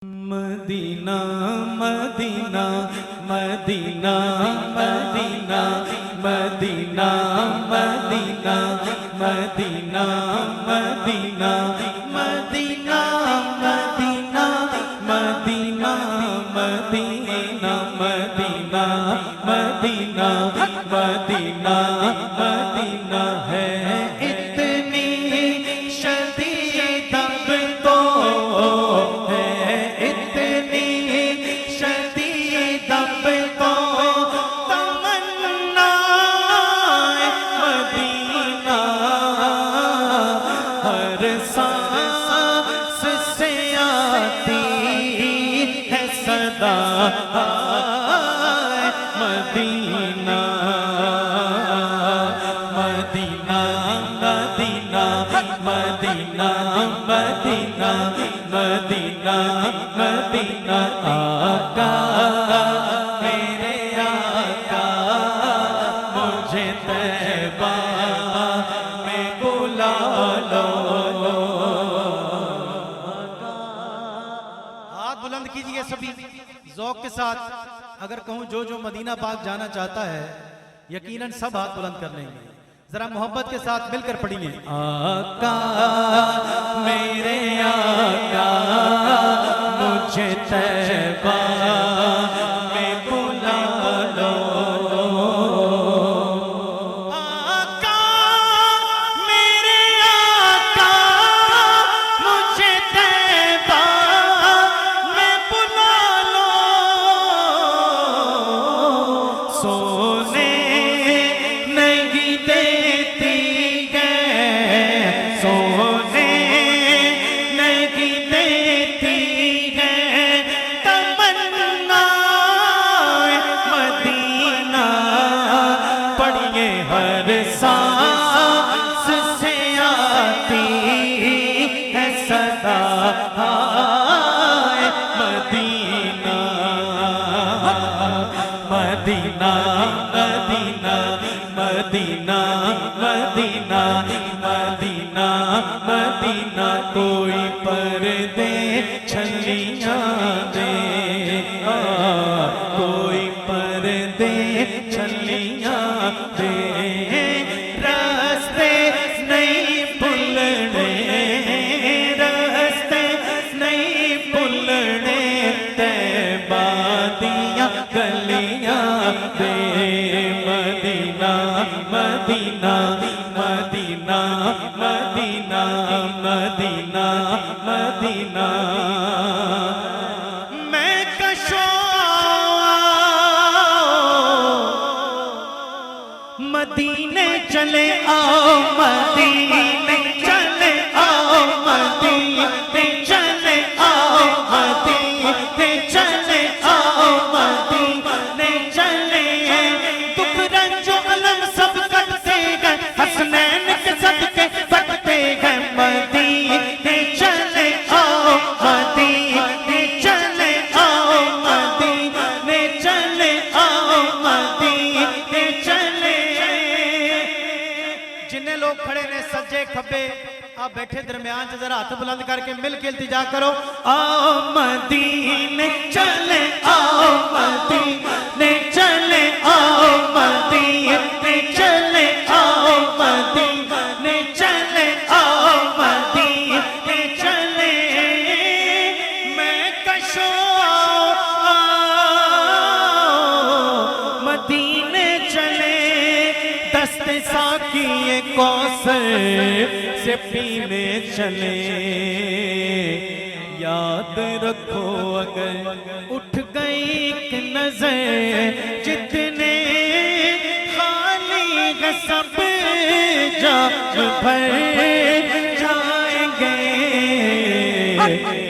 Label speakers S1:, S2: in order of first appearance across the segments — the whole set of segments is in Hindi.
S1: Medina Medina Medina Medina Medina Medina Medina Medina Medina Medina Medina Medina Medina Medina Medina Medina है इतनी शदीद अब तो है इतनी शदीद अब तो तमन्ना मदीना हर सांस से आती है सदा Medina Medina Medina Medina Medina Medina Medina आका मेरे आका मुझे तैबा में बुला लो।
S2: हाथ बुलंद कीजिए सभी ज़ौक़ के साथ। अगर कहूं जो मदीना पाक जाना चाहता है यकीनन सब हाथ बुलंद कर लेंगे। जरा मोहब्बत के साथ मिलकर पढ़िए।
S1: आका मेरे आका मुझे तैबा में बुला लो। आका मेरे आका मुझे तैबा में बुला लो। सोने नहीं देती है सोने नहीं देती है तमन्ना मदीना पढ़िए हर सांस से आती है सदा Medina Medina Medina Medina Medina Medina Medina कोई पर्दे छलियां दे कोई पर्दे छलियां दे रास्ते नहीं भूलने रास्ते नहीं भूलने तैबा दियां गलियां दे Medina Medina Medina Medina Medina Medina मैं कशो मदीने चले आओ मदीने चले आओ मदीने चले आओ मदीने चले आओ मदीने चले दुख रंजो अलम सब कटते गए हसनैन के सदके बटते गए मदीने चले आओ मदीने चले आओ मदीने चले आओ मदीने चले।
S2: जिन्ने लोग खड़े ने सज्जे खब्बे आप बैठे दरमियान से जरा हाथ बुलंद करके मिल के इल्तिजा करो।
S1: आओ मदीने चले आओ मदीने चले आओ मदीने चले आओ मदीने चले आओ मदीने चले मैं कशो मदीने चले दस्ते साकिए कौसर से पीने चले। याद रखो अगर उठ गई एक नजर जितने खाली है सब जाम भर जाएंगे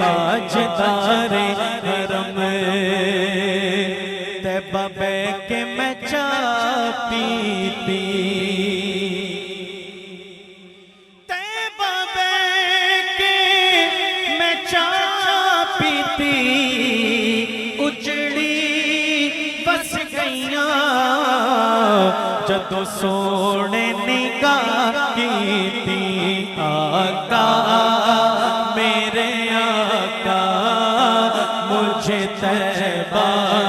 S1: ताजदारे हरम तैबा के मैं चा पीती तैबा के मैं चा पीती उजड़ी बस गईया जदों सोने निगाह की थी आका मेरे आका मुझे तैबा